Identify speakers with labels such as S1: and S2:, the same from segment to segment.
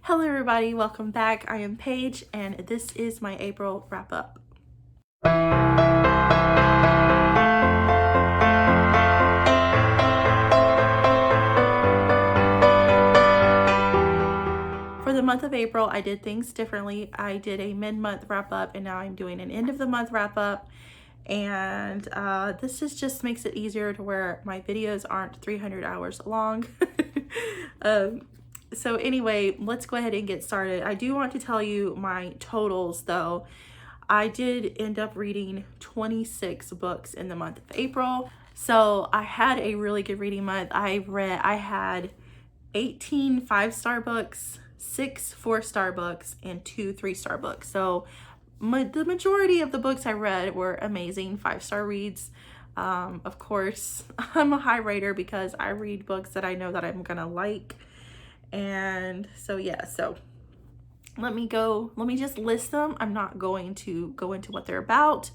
S1: Hello everybody, welcome back. I am Paige and this is my April wrap up. For the month of April, I did things differently. I did a mid-month wrap up and now I'm doing an end of the month wrap up. And this just makes it easier to where my videos aren't 300 hours long. So anyway, let's go ahead and get started. I do want to tell you my totals though. I did end up reading 26 books in the month of April. So I had a really good reading month. I had 18 5-star books, 6 4-star books, and 2 3-star books. So the majority of the books I read were amazing 5-star reads. Of course, I'm a high rater because I read books that I know that I'm gonna like. And so yeah, so let me just list them. I'm not going to go into what they're about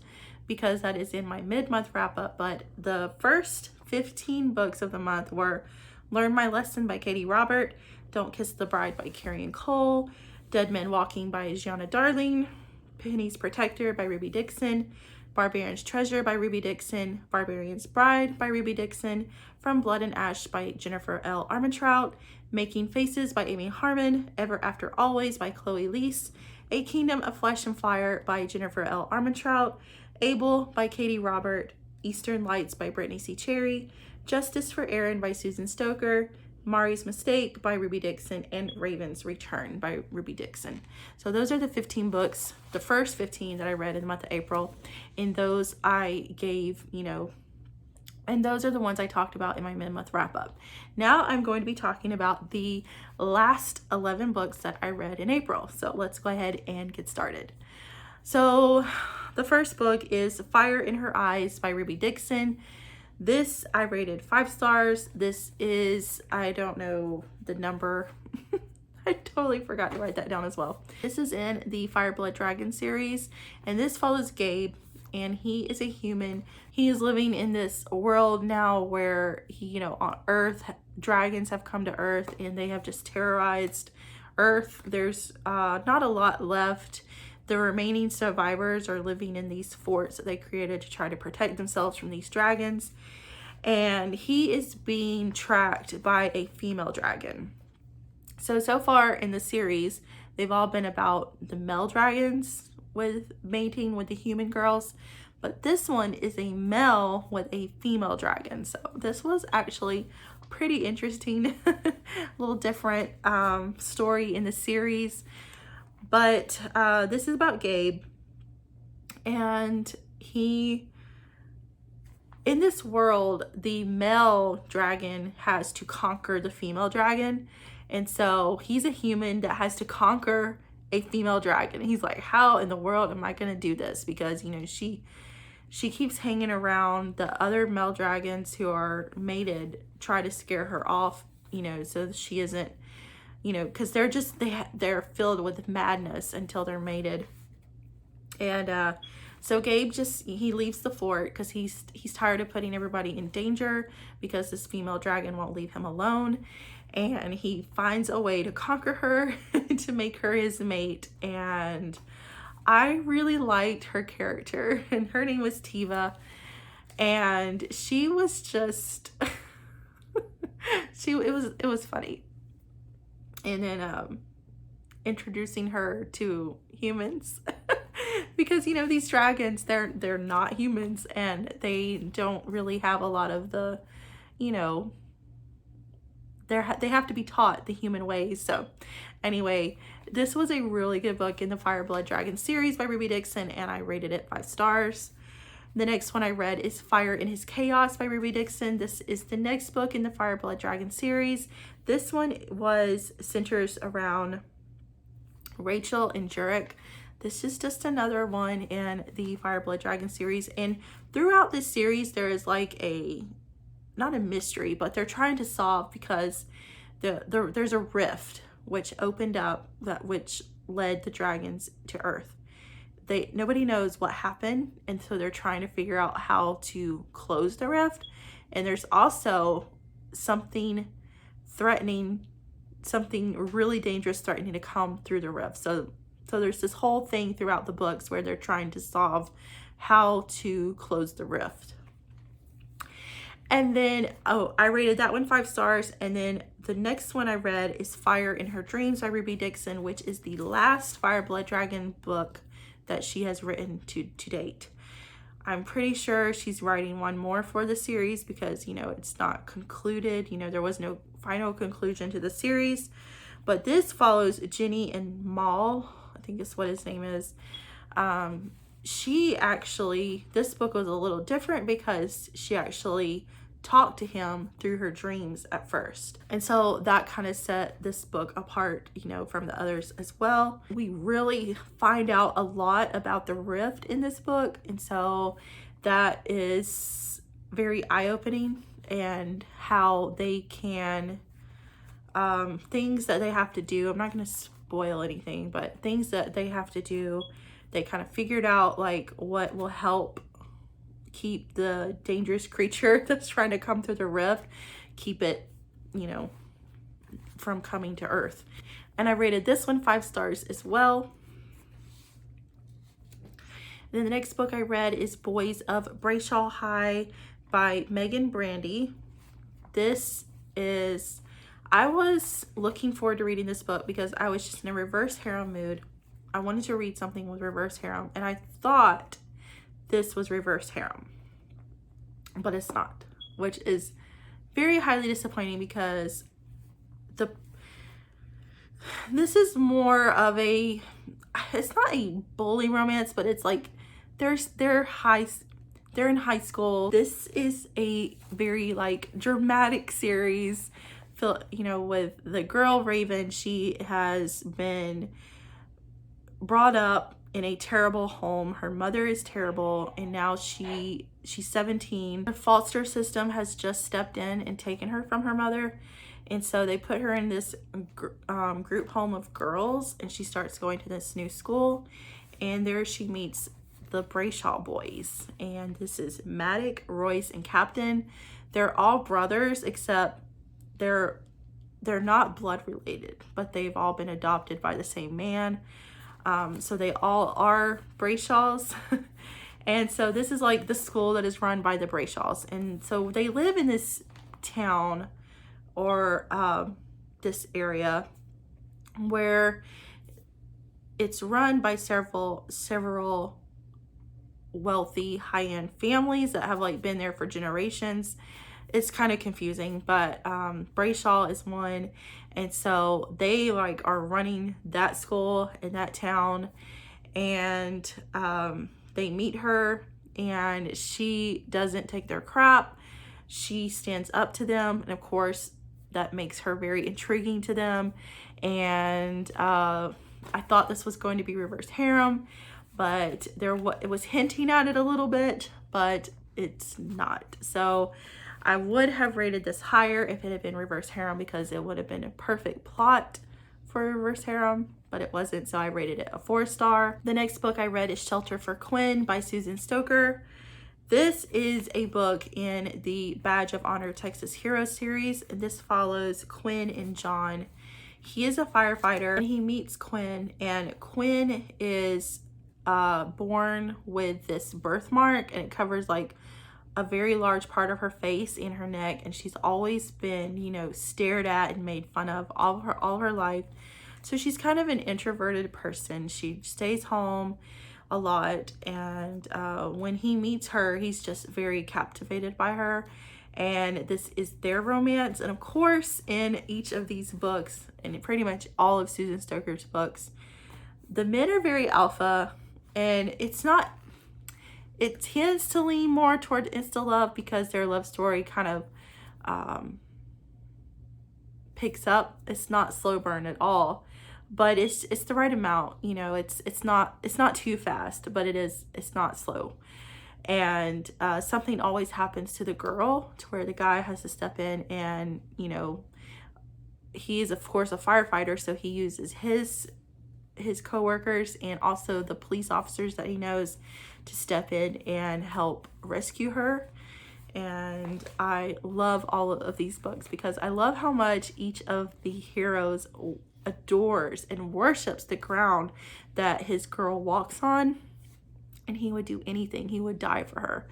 S1: because that is in my mid-month wrap up, but the first 15 books of the month were Learn My Lesson by Katie Robert, Don't Kiss the Bride by Carrie Cole, Dead Men Walking by Gianna Darling, Penny's Protector by Ruby Dixon, Barbarian's Treasure by Ruby Dixon, Barbarian's Bride by Ruby Dixon, From Blood and Ash by Jennifer L. Armentrout, Making Faces by Amy Harmon, Ever After Always by Chloe Leese, A Kingdom of Flesh and Fire by Jennifer L. Armentrout, Abel by Katie Robert, Eastern Lights by Brittany C. Cherry, Justice for Aaron by Susan Stoker, Mari's Mistake by Ruby Dixon, and Raven's Return by Ruby Dixon. So those are the 15 books, the first 15 that I read in the month of April. And those I gave, and those are the ones I talked about in my mid-month wrap-up. Now I'm going to be talking about the last 11 books that I read in April. So let's go ahead and get started. So the first book is Fire in Her Eyes by Ruby Dixon. This I rated 5 stars. This is, I don't know the number. I totally forgot to write that down as well. This is in the Fire Blood Dragon series, and this follows Gabe, and he is a human. He is living in this world now where on Earth, dragons have come to Earth and they have just terrorized Earth. There's not a lot left. The remaining survivors are living in these forts that they created to try to protect themselves from these dragons. And he is being tracked by a female dragon. So far in the series, they've all been about the male dragons with mating with the human girls. But this one is a male with a female dragon. So this was actually pretty interesting, a little different story in the series. But this is about Gabe, and in this world, the male dragon has to conquer the female dragon. And so he's a human that has to conquer a female dragon. He's like, how in the world am I going to do this? Because, she keeps hanging around the other male dragons who are mated, try to scare her off, so that she isn't, because they're filled with madness until they're mated. And so Gabe he leaves the fort because he's tired of putting everybody in danger because this female dragon won't leave him alone. And he finds a way to conquer her to make her his mate. And I really liked her character, and her name was Tiva. And she was just it was funny. And then introducing her to humans because these dragons, they're not humans, and they don't really have a lot of the they have to be taught the human ways. So anyway, this was a really good book in the Fire Blood Dragon series by Ruby Dixon, and I rated it 5 stars. The next one I read is Fire in His Chaos by Ruby Dixon. This is the next book in the Fire Blood Dragon series. This one centers around Rachel and Jurek. This is just another one in the Fire Blood Dragon series. And throughout this series, there is like not a mystery, but they're trying to solve because there's a rift which opened up which led the dragons to Earth. Nobody knows what happened, and so they're trying to figure out how to close the rift. And there's also something threatening something really dangerous threatening to come through the rift. So there's this whole thing throughout the books where they're trying to solve how to close the rift. And then, I rated that one 5 stars. And then the next one I read is Fire in Her Dreams by Ruby Dixon, which is the last Fire Blood Dragon book that she has written to date. I'm pretty sure she's writing one more for the series because, you know, it's not concluded. You know, there was no final conclusion to the series. But this follows Jenny and Mal, I think is what his name is. This book was a little different because she actually talked to him through her dreams at first. And so that kind of set this book apart, you know, from the others as well. We really find out a lot about the rift in this book. And so that is very eye-opening, and how they can, things that they have to do. I'm not going to spoil anything, but things that they have to do. They kind of figured out like what will help keep the dangerous creature that's trying to come through the rift, keep it, you know, from coming to Earth. And I rated this one 5 stars as well. And then the next book I read is Boys of Brayshall High by Brandy. I was looking forward to reading this book because I was just in a reverse harem mood. I wanted to read something with reverse harem, and I thought this was reverse harem, but it's not, which is very highly disappointing because this is more of it's not a bully romance, but it's like they're in high school. This is a very like dramatic series, you know, with the girl Raven. She has been brought up in a terrible home. Her mother is terrible, and now she's 17. The foster system has just stepped in and taken her from her mother, and so they put her in this group home of girls, and she starts going to this new school, and there she meets the Brayshall boys, and this is Maddox, Royce, and Captain. They're all brothers, except they're not blood related, but they've all been adopted by the same man. So they all are Brayshalls. And so this is like the school that is run by the Brayshalls. And so they live in this town or this area where it's run by several wealthy high-end families that have like been there for generations. It's kind of confusing, but Brayshall is one, and so they like are running that school in that town, and they meet her, and she doesn't take their crap. She stands up to them, and of course that makes her very intriguing to them. And I thought this was going to be reverse harem, but it was hinting at it a little bit, but it's not. So I would have rated this higher if it had been reverse harem, because it would have been a perfect plot for reverse harem, but it wasn't, so I rated it a 4 star. The next book I read is Shelter for Quinn by Susan Stoker. This is a book in the Badge of Honor Texas Heroes series, and this follows Quinn and John. He is a firefighter, and he meets Quinn, and Quinn is born with this birthmark, and it covers like a very large part of her face and her neck, and she's always been, you know, stared at and made fun of all her life. So she's kind of an introverted person. She stays home a lot, and when he meets her, he's just very captivated by her, and this is their romance. And of course, in each of these books, and pretty much all of Susan Stoker's books, the men are very alpha, and it tends to lean more toward insta love because their love story kind of picks up. It's not slow burn at all, but it's the right amount. You know, it's not too fast, but it's not slow. And something always happens to the girl to where the guy has to step in, and you know, he is of course a firefighter, so he uses his co-workers and also the police officers that he knows to step in and help rescue her. and I love all of these books because I love how much each of the heroes adores and worships the ground that his girl walks on, and he would do anything. He would die for her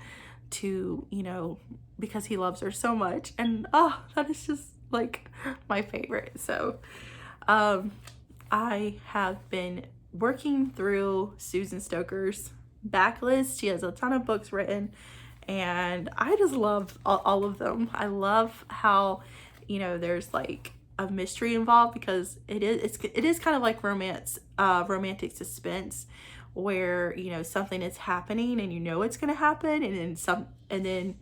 S1: to, you know, because he loves her so much. And oh, that is just like my favorite. So I have been working through Susan Stoker's backlist. She has a ton of books written, and I just love all of them. I love how, you know, there's like a mystery involved, because it is kind of like romantic suspense, where, you know, something is happening and you know it's going to happen, and then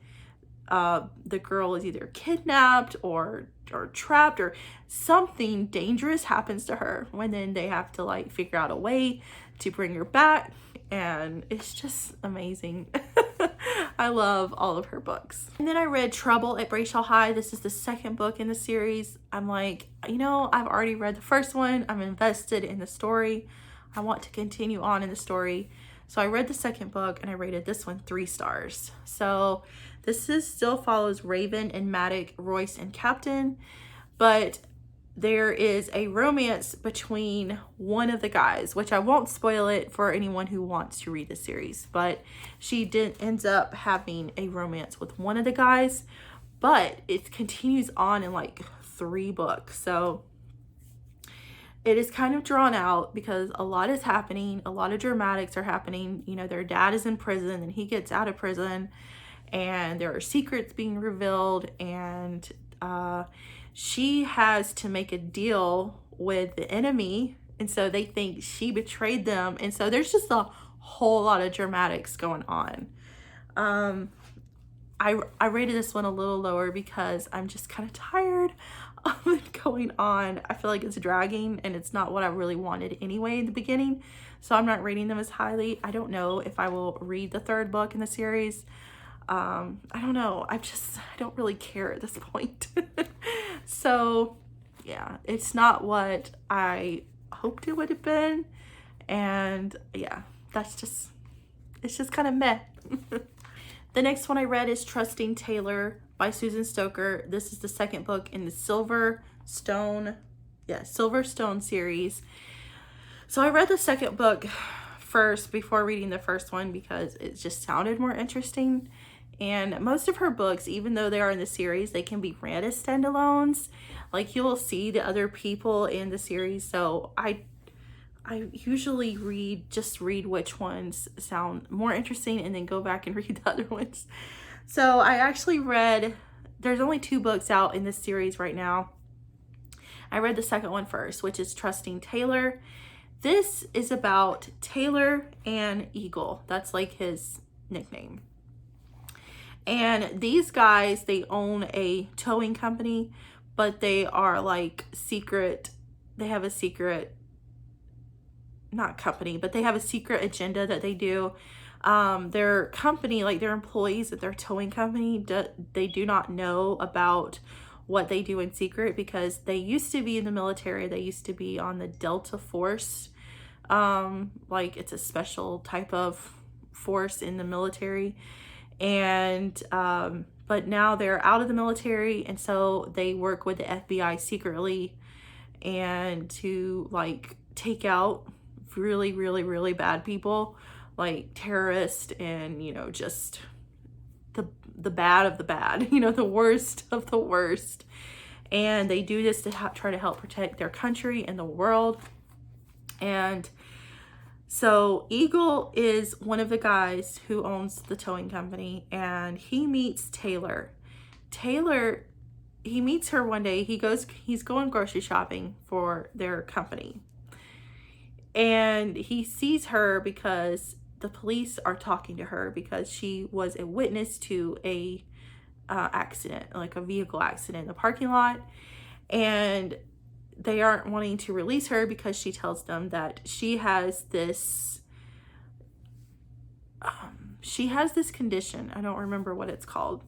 S1: the girl is either kidnapped or trapped, or something dangerous happens to her, when then they have to like figure out a way to bring her back, and it's just amazing. I love all of her books. And then I read Trouble at Brayshall High. This is the second book in the series. I'm like, you know, I've already read the first one. I'm invested in the story. I want to continue on in the story. So I read the second book and I rated this one 3 stars. So this still follows Raven and Maddox, Royce and Captain, but there is a romance between one of the guys, which I won't spoil it for anyone who wants to read the series, but she ends up having a romance with one of the guys, but it continues on in like 3 books. So it is kind of drawn out because a lot is happening. A lot of dramatics are happening. You know, their dad is in prison and he gets out of prison, and there are secrets being revealed, and she has to make a deal with the enemy, and so they think she betrayed them, and so there's just a whole lot of dramatics going on. I rated this one a little lower because I'm just kind of tired of it going on. I feel like it's dragging, and it's not what I really wanted anyway in the beginning, so I'm not rating them as highly. I don't know if I will read the 3rd book in the series. I don't know. I don't really care at this point. So yeah, it's not what I hoped it would have been. And yeah, it's just kind of meh. The next one I read is Trusting Taylor by Susan Stoker. This is the 2nd book in the Silver Stone series. So I read the 2nd book first before reading the first one because it just sounded more interesting. And most of her books, even though they are in the series, they can be read as standalones. Like, you will see the other people in the series. So I usually read which ones sound more interesting and then go back and read the other ones. So I actually read, there's only 2 books out in this series right now. I read the 2nd one first, which is Trusting Taylor. This is about Taylor and Eagle. That's like his nickname. And these guys, they own a towing company, but they are like secret. They have a secret, not company, but they have a secret agenda that they do. Their company, like their employees at their towing company, they do not know about what they do in secret, because they used to be in the military. They used to be on the Delta Force. Like, it's a special type of force in the military. And but now they're out of the military, and so they work with the FBI secretly, and to like take out really, really, really bad people, like terrorists, and, you know, just the bad of the bad, you know, the worst of the worst. And they do this to try to help protect their country and the world. And so Eagle is one of the guys who owns the towing company, and he meets Taylor. He meets her one day. He's going grocery shopping for their company. And he sees her because the police are talking to her, because she was a witness to a accident, like a vehicle accident in the parking lot. And they aren't wanting to release her because she tells them that she has this condition. I don't remember what it's called,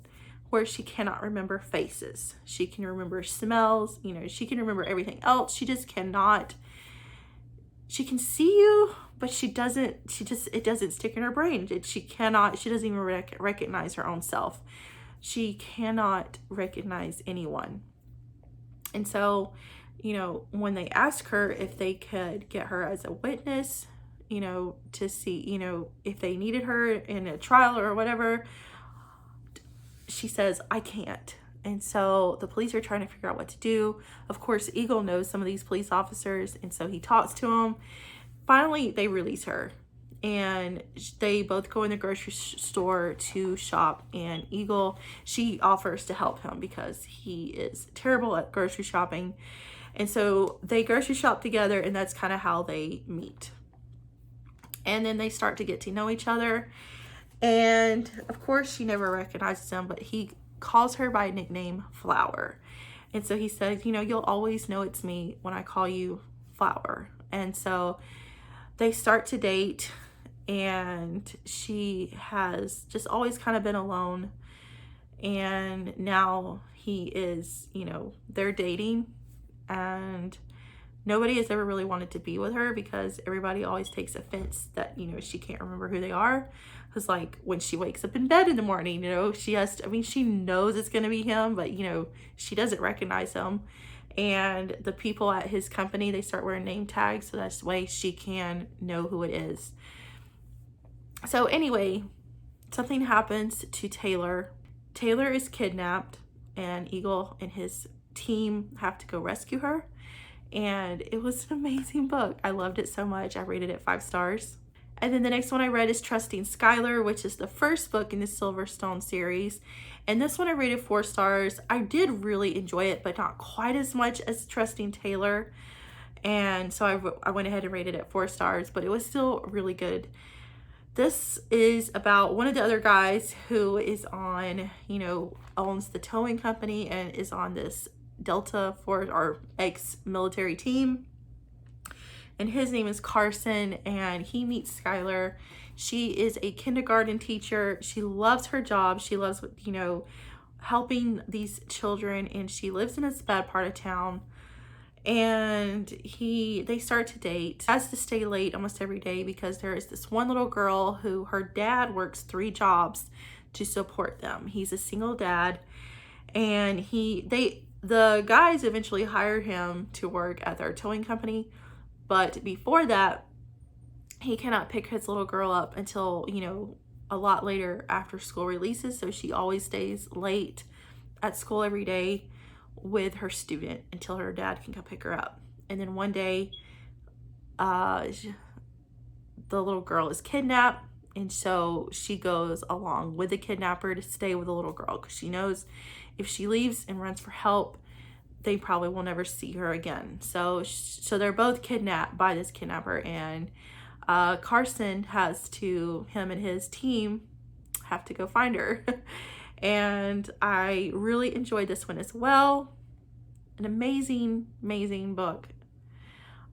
S1: where she cannot remember faces. She can remember smells, you know, she can remember everything else. She just cannot. She can see you, but it doesn't stick in her brain. She doesn't even recognize her own self. she cannot recognize anyone. And so, you know, when they ask her if they could get her as a witness, you know, to see, you know, if they needed her in a trial or whatever, she says, I can't. And so the police are trying to figure out what to do. Of course, Eagle knows some of these police officers, and so he talks to them. Finally, they release her, and they both go in the grocery store to shop, and Eagle, she offers to help him because he is terrible at grocery shopping. And so they grocery shop together, and that's kind of how they meet. And then they start to get to know each other. And of course, she never recognizes him, but he calls her by nickname Flower. And so he says, you know, you'll always know it's me when I call you Flower. And so they start to date, and she has just always kind of been alone. And now he is, you know, they're dating, and nobody has ever really wanted to be with her because everybody always takes offense that, you know, she can't remember who they are. Because, like, when she wakes up in bed in the morning, you know, she has to, I mean, she knows it's going to be him, but, you know, she doesn't recognize him. And the people at his company, they start wearing name tags, so that's the way she can know who it is. So anyway, something happens to Taylor. Taylor is kidnapped, and Eagle and his team have to go rescue her. And it was an amazing book. I loved it so much. I rated it 5 stars. And then the next one I read is Trusting Skylar, which is the first book in the Silverstone series. And this one I rated 4 stars. I did really enjoy it, but not quite as much as Trusting Taylor. And so I went ahead and rated it 4 stars, but it was still really good. This is about one of the other guys who is on, you know, owns the towing company and is on this Delta Force or ex-military team. And his name is Carson, and he meets Skylar. She is a kindergarten teacher. She loves her job. She loves, you know, helping these children, and she lives in this bad part of town. And they start to date. Has to stay late almost every day because there is this one little girl who her dad works 3 jobs to support them. He's a single dad, and the guys eventually hire him to work at their towing company. But before that, he cannot pick his little girl up until, you know, a lot later after school releases. So she always stays late at school every day with her student until her dad can come pick her up. And then one day, the little girl is kidnapped. And so she goes along with the kidnapper to stay with the little girl because she knows if she leaves and runs for help, they probably will never see her again. So they're both kidnapped by this kidnapper, and Carson him and his team have to go find her. And I really enjoyed this one as well. An amazing, amazing book.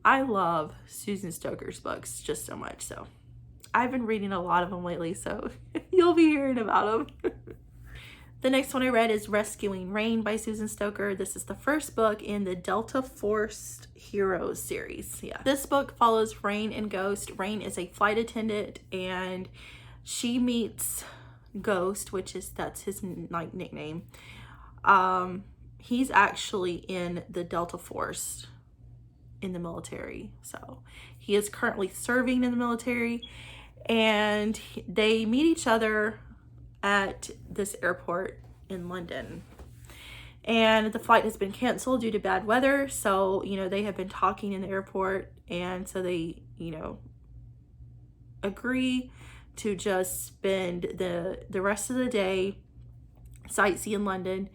S1: I love Susan Stoker's books just so much. So I've been reading a lot of them lately, so you'll be hearing about them. The next one I read is Rescuing Rayne by Susan Stoker. This is the first book in the Delta Force Heroes series. Yeah. This book follows Rayne and Ghost. Rayne is a flight attendant, and she meets Ghost, that's his like nickname. He's actually in the Delta Force in the military. So he is currently serving in the military, and they meet each other at this airport in London, and the flight has been canceled due to bad weather. So, you know, they have been talking in the airport, and so they, you know, agree to just spend the rest of the day sightseeing London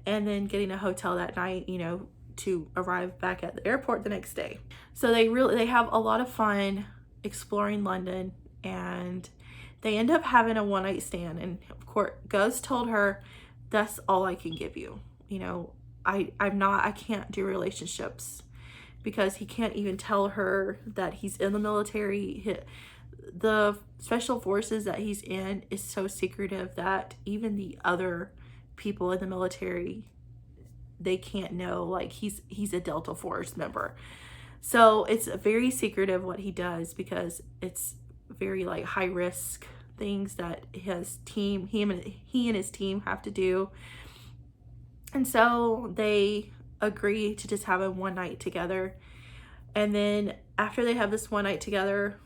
S1: and then getting a hotel that night, you know, to arrive back at the airport the next day. So they have a lot of fun exploring London, and they end up having a one-night stand. And of course, Ghost told her, that's all I can give you. You know, I can't do relationships, because he can't even tell her that he's in the military. The special forces that he's in is so secretive that even the other people in the military, they can't know, like, he's a Delta Force member. So it's very secretive what he does, because it's very like high risk things that he and his team have to do. And so they agree to just have a one night together. And then after they have this one night together,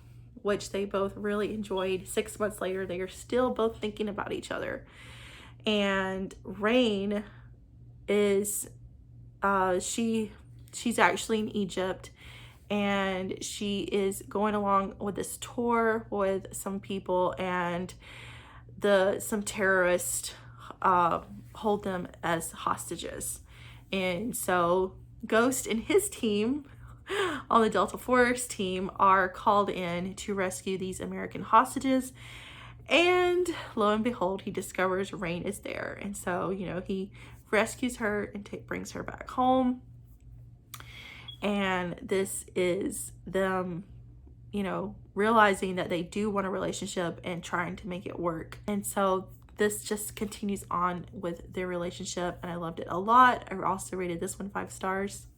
S1: which they both really enjoyed, 6 months later, they are still both thinking about each other. And Rayne is, she's actually in Egypt, and she is going along with this tour with some people, and some terrorists hold them as hostages. And so Ghost and his team on the Delta Force team are called in to rescue these American hostages. And lo and behold, he discovers Rayne is there. And so, he rescues her and brings her back home. And this is them, realizing that they do want a relationship and trying to make it work. And so this just continues on with their relationship, and I loved it a lot. I also rated this one 5 stars.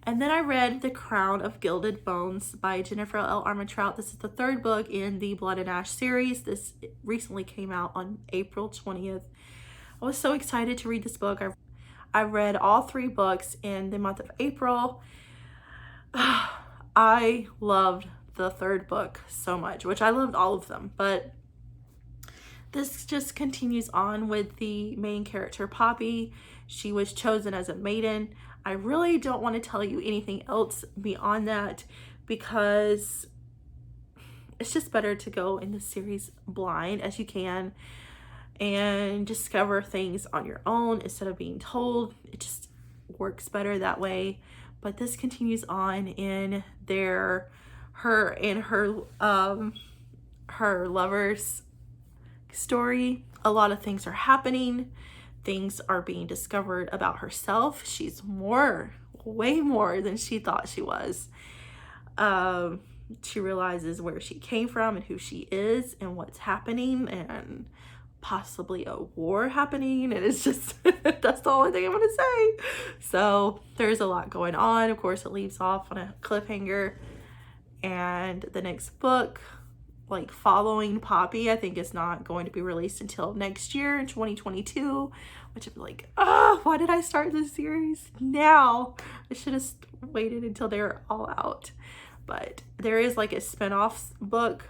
S1: And then I read The Crown of Gilded Bones by Jennifer L. Armentrout. This is the 3rd book in the Blood and Ash series. This recently came out on April 20th. I was so excited to read this book. I read all 3 books in the month of April. I loved the 3rd book so much, which I loved all of them, but this just continues on with the main character, Poppy. She was chosen as a maiden. I really don't want to tell you anything else beyond that, because it's just better to go in the series blind as you can and discover things on your own instead of being told. It just works better that way. But this continues on in her lover's story. A lot of things are happening. Things are being discovered about herself. She's way more than she thought she was. She realizes where she came from and who she is and what's happening, and possibly a war happening. And it's just, that's the only thing I'm going to say. So there's a lot going on. Of course, it leaves off on a cliffhanger. And the next book, following Poppy, I think is not going to be released until next year in 2022, which I'm like, why did I start this series now? I should have waited until they're all out. But there is a spin-off book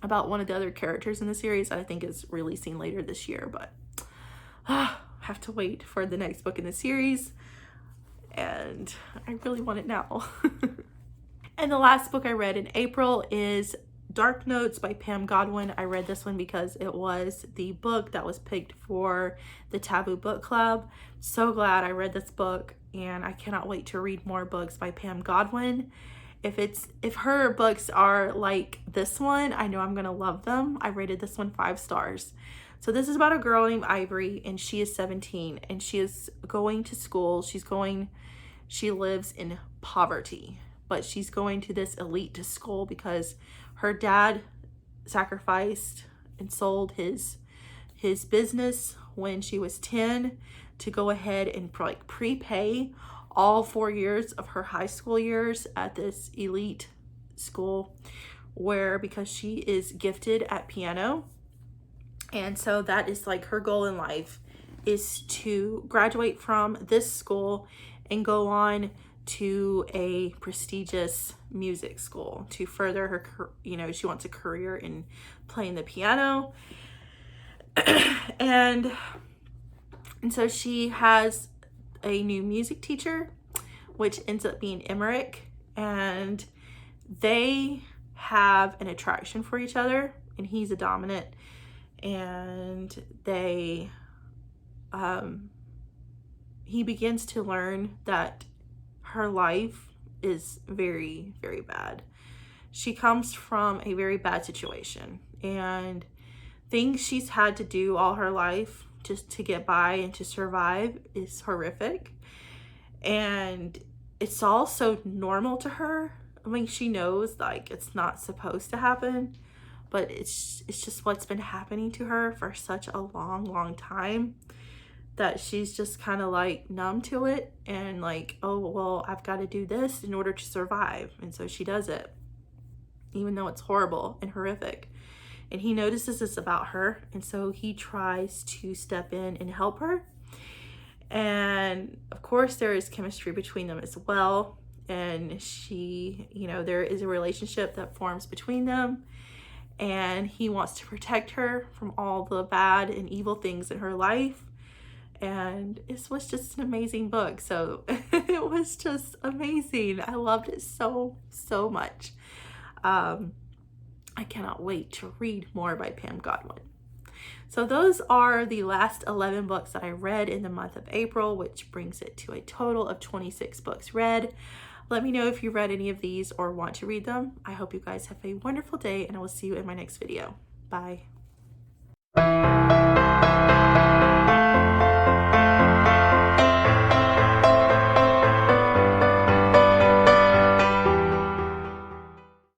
S1: about one of the other characters in the series that I think is releasing later this year, but have to wait for the next book in the series, and I really want it now. And the last book I read in April is Dark Notes by Pam Godwin. I read this one because it was the book that was picked for the Taboo Book Club. So glad I read this book, and I cannot wait to read more books by Pam Godwin. If her books are like this one, I know I'm gonna love them. I rated this one 5 stars. So this is about a girl named Ivory, and she is 17, and she is going to school. She lives in poverty, but she's going to this elite school because her dad sacrificed and sold his business when she was 10 to go ahead and prepay all 4 years of her high school years at this elite school, because she is gifted at piano. And so that is her goal in life, is to graduate from this school and go on to a prestigious music school to further her, she wants a career in playing the piano. and so she has a new music teacher, which ends up being Emmerich, and they have an attraction for each other, and he's a dominant, and he begins to learn that her life is very, very bad. She comes from a very bad situation, and things she's had to do all her life just to get by and to survive is horrific. And it's all so normal to her. I mean, she knows it's not supposed to happen, but it's just what's been happening to her for such a long time that she's just kind of numb to it, and oh, well, I've got to do this in order to survive. And so she does it, even though it's horrible and horrific. and he notices this about her, and so he tries to step in and help her. And of course there is chemistry between them as well, and she, you know, there is a relationship that forms between them, and he wants to protect her from all the bad and evil things in her life. And it was just an amazing book. So it was just amazing. I loved it so much. I cannot wait to read more by Pam Godwin. So those are the last 11 books that I read in the month of April, which brings it to a total of 26 books read. Let me know if you read any of these or want to read them. I hope you guys have a wonderful day, and I will see you in my next video. Bye.